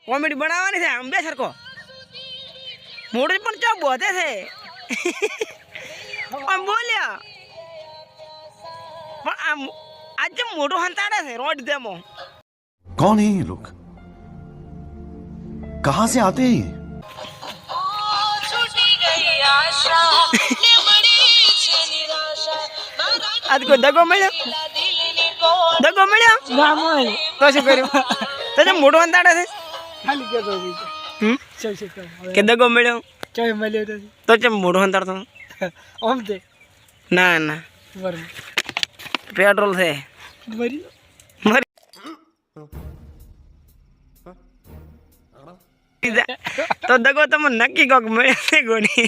Comedy બનાવવાની છે આમ બે સરખો મોડું પણ ચા બોધે છે આમ બોલ્યા પણ આમ आज मोटो हंताड़ा है रोड देमो कौन है ये लोग कहां से आते हैं आज को दगो मिलो ना मोय तो से करियो तो जे मोटो हंताड़ा है खाली के दो चल से के दगो मिलो चल मिलो तो जे मोटो हंताड़ तो ओम दे ना ना वर पेट्रोल से मरी मरी तो दगो तम नक्की कोक મળે છે ગોની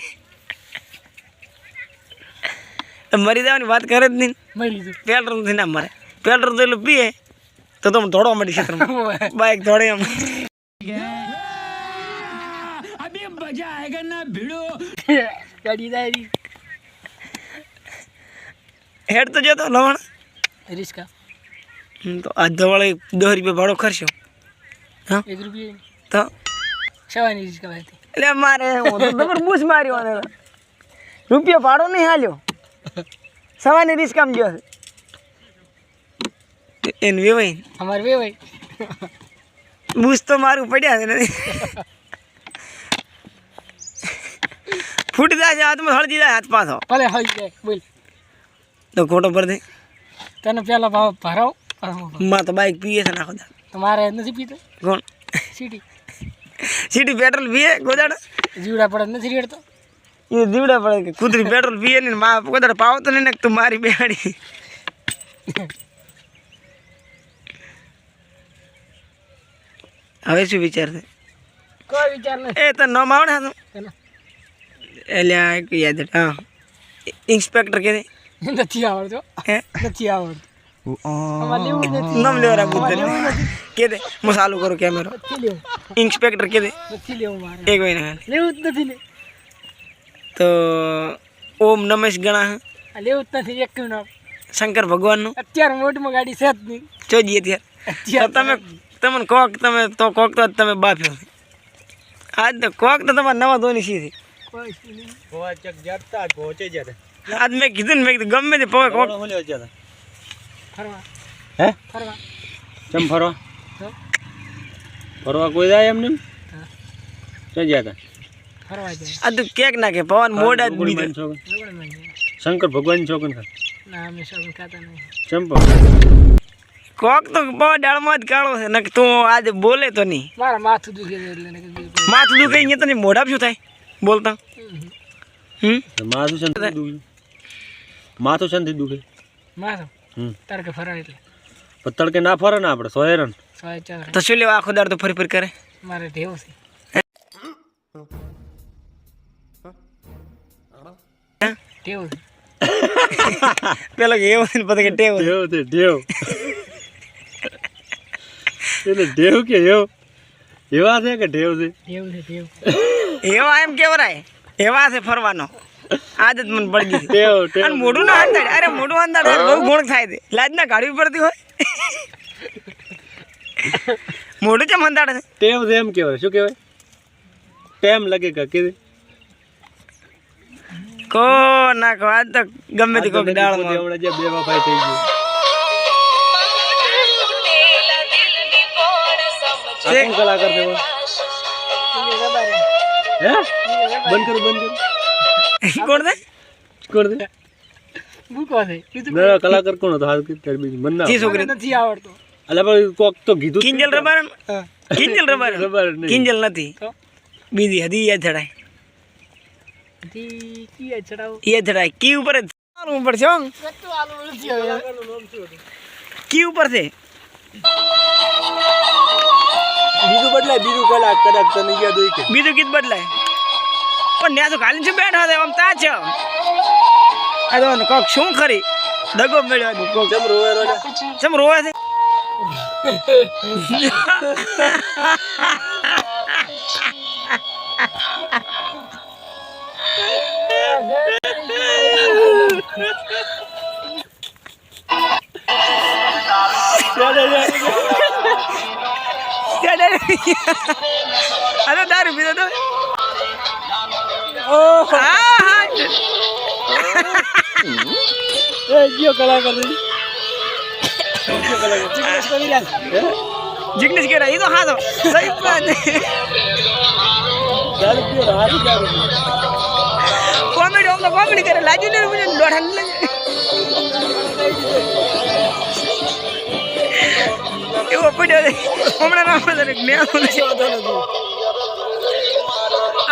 તો મરી જવાની વાત કરે જ નહીં मरी दो પેટ્રોલ થી ના મરે પેટ્રોલ તો પીએ તો તમે દોડવા મળી ક્ષેત્રમાં બાઇક દોડે એમ अभी मजा आएगा ना भिड़ो गाड़ी दारी હેડ તો જતો લવણ रिस्का તો આધો વાળે 10 રૂપિયા ભાડો ખર્ચો હા 1 रुपये તો सवानी रिस्का भाई એટલે મારે હું તો તમાર બૂસ માર્યો ને રૂપિયા ભાડો નહીં હાલ્યો સવાની રિસ્કામ ગયો એન વેવાઈ हमारे वे भाई બૂસ તો મારું પડ્યા છે ને ફૂટી જાય છે હાથમાં હળદી જાય હાથ પાછો भले हई जाए बोल તો ખોટો પર દે तने पहला भाव भराओ માં તો બાઇક પીએ છે નાખો દા तुम्हारे नहीं पीते કોણ सीटी સીટી પેટ્રોલ પીએ ગોદાડ जीवड़ा पड़ा नहीं रेड़ता એ દીવડા પડે કે કુતરી પેટ્રોલ પીએ ને માં ગોદાડ પાવ તો નહીં ને તું મારી બેહાડી હવે શું વિચાર છે कोई विचार नहीं એ તો નામ આવડે હતું है એટલે આ એક યાદ છે. હા ઇન્સ્પેક્ટર કે नहीं आवड़तो હે नहीं आवड़तो हमारे लेવું નથી નામ લેવરા બુદ્ધ કે દે હું ચાલુ કરું કેમેરો નથી લેવું ઇન્સ્પેક્ટર કે દે નથી લેવું મારે એક મહિના લેવું જ નથી ને તો ઓમ નમેશ ગણા આ લેવું જ નથી એક નામ શંકર ભગવાનનું અત્યારે મોટમાં ગાડી છે જ નહીં ચોજીએ ત્યારે તો તમે તમને કોક તમે તો કોક તો તમે બાફ્યો આજ તો કોક તો તમારે નવા ધોની સીધી કોઈ નહીં चक जाता पहुंचे जाते આજ મેં કીધું ને મેં કીધું ગમે તે પવે કોક हो जाता ફરવા है ફરવા चम फरवा તો फरवा कोई जाए हमने चल जाता ફરવા જાય આ તો કેક નાખે પવન મોડા જ બીજો લગણ માં शंकर भगवान चौकन खा ના અમે સબ ખાતા નહીં चंपा કોક તો પવા ડાળમાં જ કાળો છે ને તું આજે બોલે તો નહીં મારા માથું દુખે છે એટલે નકર બીજું માથું દુખે અહીંયા તો નહીં મોઢા શું થાય બોલતા माथु शांति दुखे माथु शांति दुखे માથું તડકે ફરવા એટલે पत्तड़ के ना फरे ना आपड़े सोयरन સોય ચાર તો શું લેવા આખો દાડ તો ફરી ફરી કરે મારે ઢેવ છે ઢેવ છે પેલો કે એવું ને પછી કે ટેવ देव थे देव એટલે દેવ કે એવા છે કે દેવ છે ઢેવ છે ઢેવ એવા એમ કેવરાય એવા છે ફરવાનો આદત મને પડી ગઈ છે. દેવ અને મોઢું ના અંદાજ અરે મોઢું અંદાજ બહુ ગુણ થાય છે લાજ ના કાઢવી પડતી હોય મોઢું ચમ અંદાડે છે ટેવ છે એમ કહેવાય શું કહેવાય ટેમ લગેગા કે કો ના કો આજ તો ગમે તે કોક ડાળ માં હમણાં જે બે વફાઈ થઈ ગઈ આ કોણ કલાકાર છે બોલ? હે બંધ કરો કોણ છે કોણ છે ભૂકો છે બીજું ના કલાકાર કોણ હતો હાલ કે બીજું મન ના જી છોકરી નથી આવડતો અલા પણ કોક તો કીધું જ કિંજલ રબારન કિંજલ રબારન રબારન નહીં. કિંજલ નથી તો બીજી હદી યાદ ચડાય તી કી ચડાવ યાદ ચડાય કી ઉપર જ ચાલવું પડશે હો કતો આલો નથી આવે કી ઉપર છે બીજું બદલાય બીજું કલાક કદાચ તને યાદ હોય કે બીજું ગીત બદલાય પણ ત્યાં તો કાલી છે બેઠા છે આમ તા છે આ તો કોક શું ખરી દગો મેળ્યો કોક ચમ રોવે રોજા ચમ રોવે છે અરે દારૂ પીધો તો હા એ ગયો કલાકાર નહીં જિગ્નેશ કેરા એ તો હા તો સહી વાત દારૂ પીઓ હારી દારૂ કોમેડી ઓમ તો કોમેડી કરે લાગ્યું ને મને દોઢા ને એવો પડ્યો હમણાં ના પડે જ્ઞાન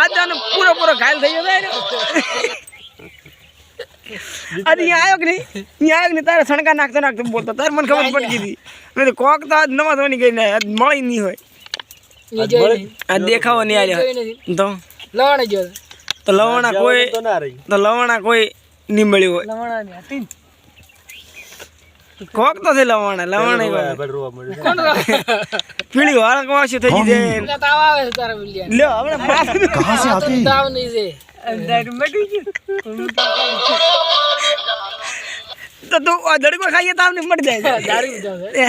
આજાનો પૂરો ઘાયલ થઈ ગયો ને આજે અહીંયા આવ્યો કે નહીં અહીંયા આવ્યો કે નહીં તારે સણકા નાખતો બોલતો તારે મને ખબર પડી ગઈ મેં તો કોક તો આજ નવા ધોની ગઈ ને આજ મળી નહીં હોય આ દેખાવો નહીં આવ્યો તો લવાણે ગયો તો લવાણા કોઈ નહીં મળ્યું હોય લવાણા હતી કોક તો છે લવાણા રોવા મળ્યું કોણ પીળી વાળ કવાશું થઈ ગઈ છે તાવ આવે છે તારા બિલિયા લ્યો આપણે कहाँ से आते हैं તાવ નહીં છે દારૂ મટી ગયું તો તું આ દડકો ખાઈએ તાવ ને મટી જાય છે. દારૂ પીધો છે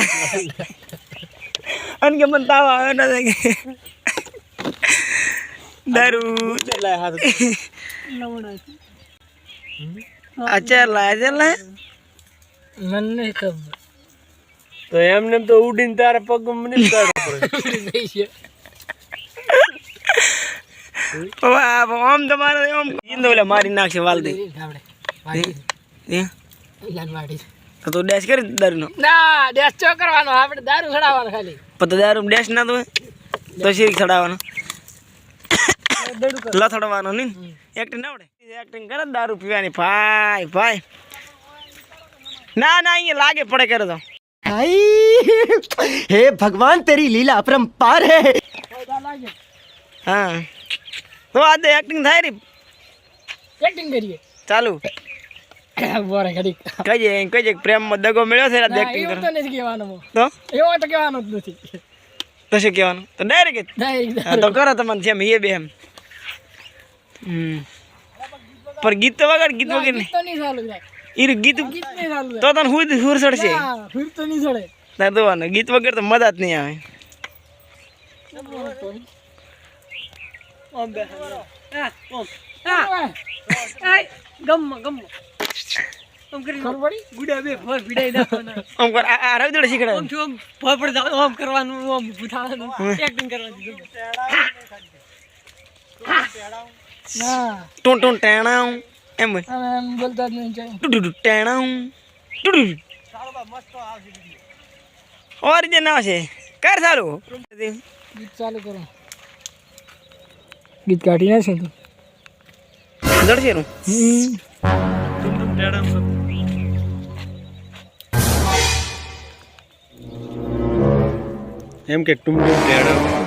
અને કે મને તાવ આવે ના થાય દારૂ લાય હાથ લવાણા અચાર લાયા મને નહીં ખબર તો એમને તો ઉડીને તારે પગ મને આમ તમારે આમ જીંદો ઓલા મારી નાખશે વાલદી તો તું ડેશ કરી દારૂનો ના ડેશ ચો કરવાનો આપણે દારૂ ચડાવવાનો ખાલી પછી દારૂ ડેશ ના તો તો શીરી ચડાવવાનો લથડવાનો નહીં એક્ટિંગ ના આવડે એક્ટિંગ કરે દારૂ પીવાની ભાઈ ના અહીંયા લાગે પડે કરે તો हे भगवान तेरी लीला अपरंपार है હા તો આજે એક્ટિંગ થાય રી એક્ટિંગ કરીએ ચાલુ બોરે ઘડી કહીએ પ્રેમમાં દગો મળ્યો છે આજે એક્ટિંગ એવું કરો તો નથી કહેવાનું તો એવો તો કહેવાનું જ નથી તો શું કહેવાનું તો ડાયરેક્ટ ડાયરેક્ટ તો કરો તમને જેમ એ બે એમ પર ગીત તો વગાડ ગીત વગર નહીં તો નહીં ચાલુ થાય એ ગીત ગીત નહીં ચાલુ તો તને હુર ચડશે થાય ફીર તો નહીં ચડે તાર દોવાનું ગીત વગર તો મજા જ નહીં આવે ખબર પડી આમ કર આ રવિ શીખડાય ના ટૂન ટૂન ટેણાઉ એમ હોય આમ એમ બોલતા જ નહીં જાય ટુડુ ટેણાઉ ટુડુ ઓરિજિન આવશે કર સારું ગીત ચાલુ કરો ગીત કાઢી ના છે તું જડશે નું એમ કે ટુમ ટુમ ટેડા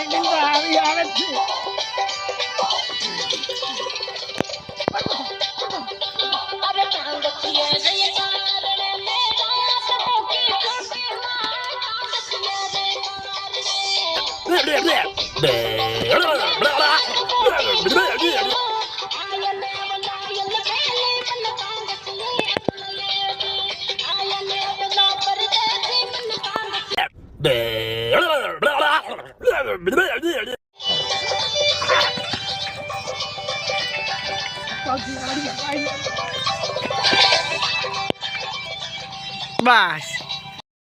એક્ટિંગ તો આવે જ છે બસ